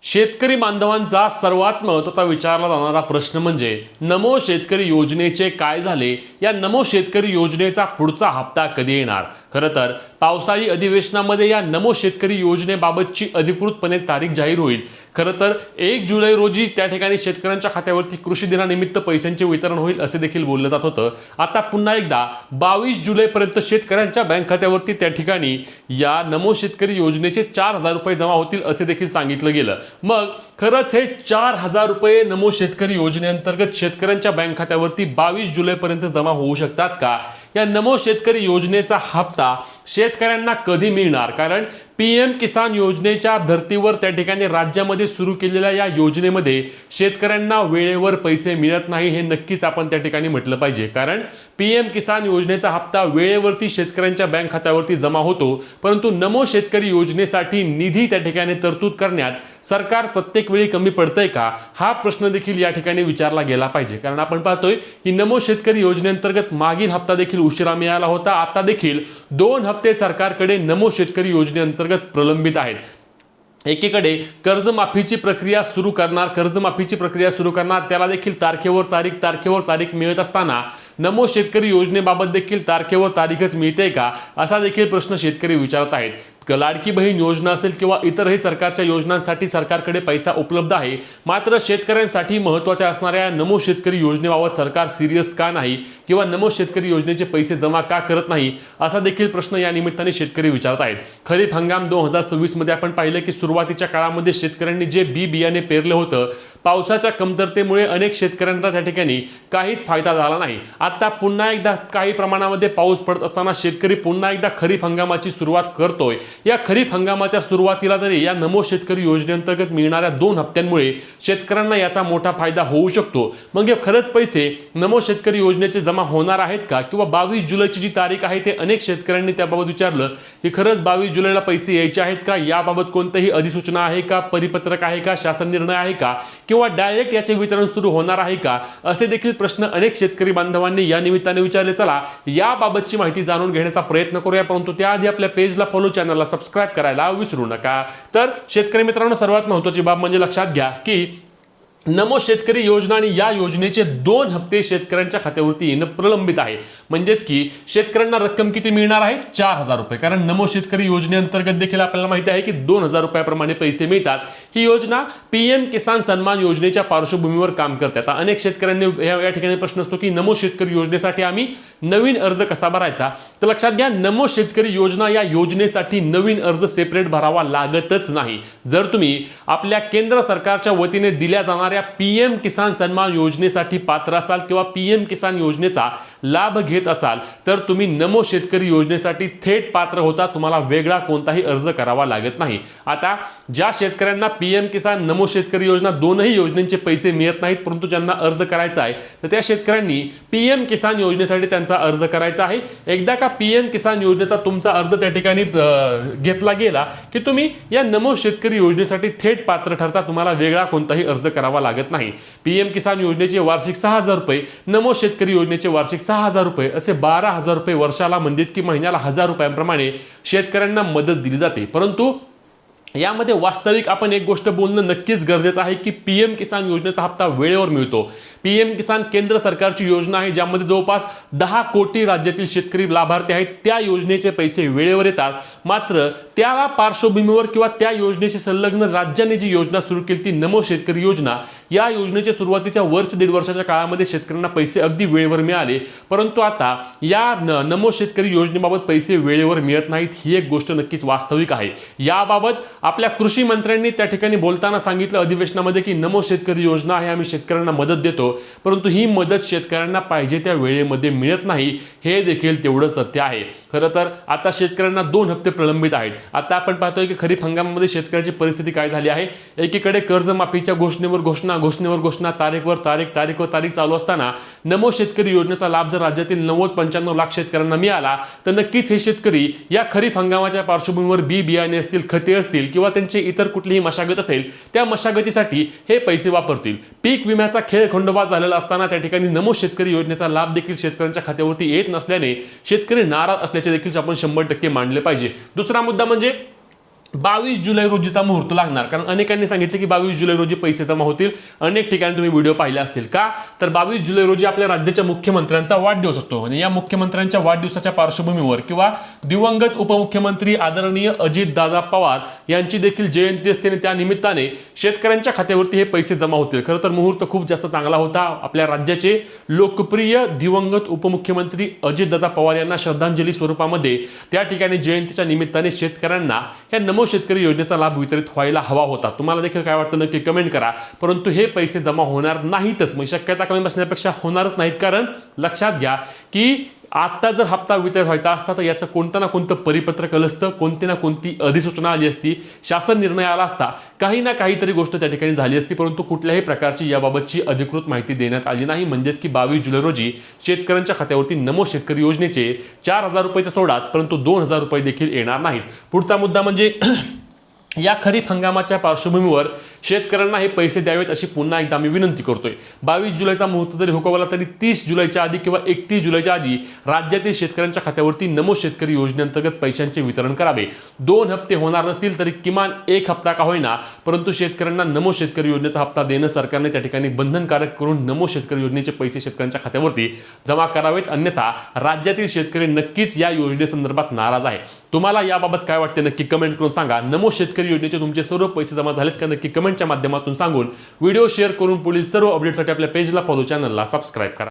शेतकरी बांधवांचा सर्वात महत्त्वाचा विचारला जाणारा प्रश्न म्हणजे नमो शेतकरी योजनेचे काय झाले? या नमो शेतकरी योजनेचा पुढचा हप्ता कधी येणार? खरं तर पावसाळी अधिवेशनामध्ये या नमो शेतकरी योजनेबाबतची अधिकृतपणे तारीख जाहीर होईल. खरं तर 1 जुलै रोजी त्या ठिकाणी शेतकऱ्यांच्या खात्यावरती कृषी दिनानिमित्त पैशांचे वितरण होईल असे देखील बोललं जात होतं. आता पुन्हा एकदा 22 जुलैपर्यंत शेतकऱ्यांच्या बँक खात्यावरती त्या ठिकाणी या नमो शेतकरी योजनेचे 4,000 रुपये जमा होतील असे देखील सांगितलं गेलं. मग खरंच हे 4,000 रुपये नमो शेतकरी योजनेअंतर्गत शेतकऱ्यांच्या बँक खात्यावरती 22 जुलैपर्यंत जमा होऊ शकतात का? या नमो शेतकरी योजनेचा हप्ता शेतकऱ्यांना कधी मिळणार? कारण PM किसान योजनेच्या धर्तीवर त्या ठिकाणी राज्यामध्ये सुरू केलेल्या या योजनेमध्ये शेतकऱ्यांना वेळेवर पैसे मिळत नाही हे नक्कीच आपण त्या ठिकाणी म्हटलं पाहिजे. कारण PM किसान योजनेचा हप्ता वेळेवरती शेतकऱ्यांच्या बँक खात्यावरती जमा होतो, परंतु नमो शेतकरी योजनेसाठी निधी त्या ठिकाणी तरतूद करण्यात सरकार प्रत्येक वेळी कमी पडतंय का? हा प्रश्न देखील या ठिकाणी विचारला गेला पाहिजे. कारण आपण पाहतोय की नमो शेतकरी योजनेअंतर्गत मागील हप्ता देखील उशिरा मिळाला होता. आता देखील 2 हप्ते सरकारकडे नमो शेतकरी योजनेअंतर्गत प्रलंबित आहेत. एकीकडे कर्जमाफीची प्रक्रिया सुरू करणार त्याला देखील तारखेवर तारीख मिळत असताना नमो शेतकरी योजनेबाबत देखील तारखेवर तारीखच मिळते का असा देखील प्रश्न शेतकरी विचारत आहेत. लाडकी बहीण योजना असेल किंवा इतरही सरकारच्या योजनांसाठी सरकारकडे पैसा उपलब्ध आहे, मात्र शेतकऱ्यांसाठी महत्त्वाच्या असणाऱ्या नमो शेतकरी योजनेबाबत सरकार सिरियस का नाही किंवा नमो शेतकरी योजनेचे पैसे जमा का करत नाही असा देखील प्रश्न या निमित्ताने शेतकरी विचारत आहेत. खरीप हंगाम 2026 मध्ये आपण पाहिलं की सुरुवातीच्या काळामध्ये शेतकऱ्यांनी जे बियाणे पेरलं होतं, पावसाच्या कमतरतेमुळे अनेक शेतकऱ्यांना त्या ठिकाणी काहीच फायदा झाला नाही. आता पुन्हा एकदा काही प्रमाणामध्ये पाऊस पडत असताना शेतकरी पुन्हा एकदा खरीप हंगामाची सुरुवात करतोय. या खरीप हंगामाच्या सुरुवातीला तरी या नमो शेतकरी योजनेअंतर्गत मिळणाऱ्या 2 हप्त्यांमुळे शेतकऱ्यांना याचा मोठा फायदा होऊ शकतो. मग हे खरंच पैसे नमो शेतकरी योजनेचे जमा होणार आहेत का? किंवा 22 जुलैची जी तारीख आहे ते अनेक शेतकऱ्यांनी त्याबाबत विचारलं की खरंच 22 जुलैला पैसे यायचे आहेत का? याबाबत कोणतीही अधिसूचना आहे का? परिपत्रक आहे का? शासन निर्णय आहे का? किंवा डायरेक्ट याचे वितरण सुरू होणार आहे का? असे देखील प्रश्न अनेक शेतकरी बांधवांनी या निमित्ताने विचारले. चला याबाबतची माहिती जाणून घेण्याचा प्रयत्न करूया, परंतु त्याआधी आपल्या पेजला फॉलो, चॅनलला सबस्क्राइब करायला विसरू नका. तर शेतकरी मित्रांनो, सर्वात महत्त्वाची बाब म्हणजे लक्षात घ्या की नमो शेतकरी योजना आणि या योजनेचे 2 हप्ते शेतकऱ्यांच्या खात्यावरती येणं प्रलंबित आहे. म्हणजेच की शेतकऱ्यांना रक्कम किती मिळणार आहे? 4,000 रुपये. कारण नमो शेतकरी योजनेअंतर्गत देखील आपल्याला माहिती आहे की 2,000 रुपयाप्रमाणे पैसे मिळतात. ही योजना PM किसान सन्मान योजनेच्या पार्श्वभूमीवर काम करते. आता अनेक शेतकऱ्यांनी या ठिकाणी प्रश्न असतो की नमो शेतकरी योजनेसाठी आम्ही नवीन अर्ज कसा भरायचा? तर लक्षात घ्या, नमो शेतकरी योजना या योजनेसाठी नवीन अर्ज सेपरेट भरावा लागतच नाही. जर तुम्ही आपल्या केंद्र सरकारच्या वतीने दिल्या जाणाऱ्या PM किसान सन्मान योजनेसाठी पात्र असाल किंवा PM किसान योजनेचा लाभ घेत असाल तर तुम्ही नमो शेतकरी योजनेसाठी थेट पात्र होता. तुम्हाला वेगळा कोणताही अर्ज करावा लागत नाही. आता ज्या शेतकऱ्यांना PM किसान, नमो शेतकरी योजना दोनही योजनेचे पैसे मिळत नाहीत, परंतु ज्यांना अर्ज करायचा आहे तर त्या शेतकऱ्यांनी PM किसान योजनेसाठी त्यांचा अर्ज करायचा आहे. एकदा का PM किसान योजनेचा तुमचा अर्ज त्या ठिकाणी घेतला गेला की तुम्ही या नमो शेतकरी योजनेसाठी थेट पात्र ठरता. तुम्हाला वेगळा कोणताही अर्ज करावा लागत नाही. PM किसान योजनेचे वार्षिक 6,000 रुपये, नमो शेतकरी योजनेचे वार्षिक 6,000 रुपये असे 12,000 रुपये वर्षाला म्हणजेच की महिन्याला 1,000 रुपयांप्रमाणे शेतकऱ्यांना मदत दिली जाते. परंतु यामध्ये वास्तविक आपण एक गोष्ट बोलणं नक्कीच गरजेचं आहे की PM किसान योजनेचा हप्ता वेळेवर मिळतो. PM किसान केंद्र सरकारची योजना आहे ज्यामध्ये जवळपास 10 कोटी राज्यातील शेतकरी लाभार्थी आहेत. त्या योजनेचे पैसे वेळेवर येतात. मात्र त्याला पार्श्वभूमीवर किंवा त्या योजनेशी संलग्न राज्याने जी योजना सुरू केली ती नमो शेतकरी योजना, या योजनेच्या सुरुवातीच्या वर्ष 1.5 वर्षाच्या काळामध्ये शेतकऱ्यांना पैसे अगदी वेळेवर मिळाले. परंतु आता या नमो शेतकरी योजनेबाबत पैसे वेळेवर मिळत नाहीत. ही एक गोष्ट नक्कीच वास्तविक आहे. याबाबत आपल्या कृषी मंत्र्यांनी त्या ठिकाणी बोलताना सांगितलं अधिवेशनामध्ये की नमो शेतकरी योजना आहे, आम्ही शेतकऱ्यांना मदत देतो, परंतु ही मदत शेतकऱ्यांना पाहिजे त्या वेळेमध्ये मिळत नाही. हे देखील तेवढंच सत्य आहे. खरं तर आता शेतकऱ्यांना 2 हप्ते प्रलंबित आहेत. आता आपण पाहतोय की खरीप हंगामामध्ये शेतकऱ्याची परिस्थिती काय झाली आहे. एकीकडे कर्जमाफीच्या घोषणेवर घोषणा, तारीखवर तारीख चालू असताना नमो शेतकरी योजनेचा लाभ जर राज्यातील 90-95 लाख शेतकऱ्यांना मिळाला तर नक्कीच हे शेतकरी या खरीप हंगामाच्या पार्श्वभूमीवर बियाणे असतील, खते असतील किंवा त्यांची इतर कुठलीही मशागत असेल त्या मशागतीसाठी हे पैसे वापरतील. पीक विम्याचा खेळखंडोबा झालेला असताना त्या ठिकाणी नमो शेतकरी योजनेचा लाभ देखील शेतकऱ्यांच्या खात्यावरती येत नसल्याने शेतकरी नाराज असल्याचे देखील आपण 100% मानले पाहिजे. दुसरा मुद्दा म्हणजे 22 जुलै रोजीचा मुहूर्त लागणार, कारण अनेकांनी सांगितले की 22 जुलै रोजी पैसे जमा होतील. अनेक ठिकाणी तुम्ही व्हिडिओ पाहिले असतील. का तर 22 जुलै रोजी आपल्या राज्याच्या मुख्यमंत्र्यांचा वाढदिवस असतो आणि या मुख्यमंत्र्यांच्या वाढदिवसाच्या पार्श्वभूमीवर किंवा दिवंगत उपमुख्यमंत्री आदरणीय अजितदादा पवार यांची देखील जयंती असते आणि त्या निमित्ताने शेतकऱ्यांच्या खात्यावरती हे पैसे जमा होतील. खरं तर मुहूर्त खूप जास्त चांगला होता. आपल्या राज्याचे लोकप्रिय दिवंगत उपमुख्यमंत्री अजितदादा पवार यांना श्रद्धांजली स्वरूपामध्ये त्या ठिकाणी जयंतीच्या निमित्ताने शेतकऱ्यांना या नमो शेतकरी योजनेचा लाभ वितरित व्हायला हवा होता. तुम्हाला देखील काय वाटतं नक्की कमेंट करा. परंतु हे पैसे जमा होणार नाहीतच, म्हणजे शक्यता कमी बसण्यापेक्षा होणारच नाहीत. कारण लक्षात घ्या की आता जर हप्ता वितरित व्हायचा असता तर याचं कोणतं ना कोणतं परिपत्रक आलं असतं, कोणती ना कोणती अधिसूचना आली असती, शासन निर्णय आला असता, काही ना काहीतरी गोष्ट त्या ठिकाणी झाली असती. परंतु कुठल्याही प्रकारची याबाबतची अधिकृत माहिती देण्यात आली नाही. म्हणजेच की 22 जुलै रोजी शेतकऱ्यांच्या खात्यावरती नमो शेतकरी योजनेचे 4,000 रुपये तर सोडाच, परंतु 2,000 रुपये देखील येणार नाहीत. पुढचा मुद्दा म्हणजे या खरीप हंगामाच्या पार्श्वभूमीवर शेतकऱ्यांना हे पैसे द्यावेत अशी पुन्हा एकदा मी विनंती करतोय. 22 जुलैचा मुहूर्त जरी हुकवला तरी 30 जुलैच्या आधी किंवा 31 जुलैच्या आधी राज्यातील शेतकऱ्यांच्या खात्यावरती नमो शेतकरी योजनेअंतर्गत पैशांचे वितरण करावे. 2 हप्ते होणार नसतील तरी किमान 1 हप्ता का होईना, परंतु शेतकऱ्यांना नमो शेतकरी योजनेचा हप्ता देणं सरकारने त्या ठिकाणी बंधनकारक करून नमो शेतकरी योजनेचे पैसे शेतकऱ्यांच्या खात्यावरती जमा करावेत. अन्यथा राज्यातील शेतकरी नक्कीच या योजनेसंदर्भात नाराज आहे. तुम्हाला याबाबत काय वाटते नक्की कमेंट करून सांगा. नमो शेतकरी योजनेचे तुमचे सर्व पैसे जमा झालेत का नक्की कमेंटच्या माध्यमातून सांगून व्हिडिओ शेअर करून पुढील सर्व अपडेटसाठी आपल्या पेजला फॉलो, चॅनलला सबस्क्राईब करा.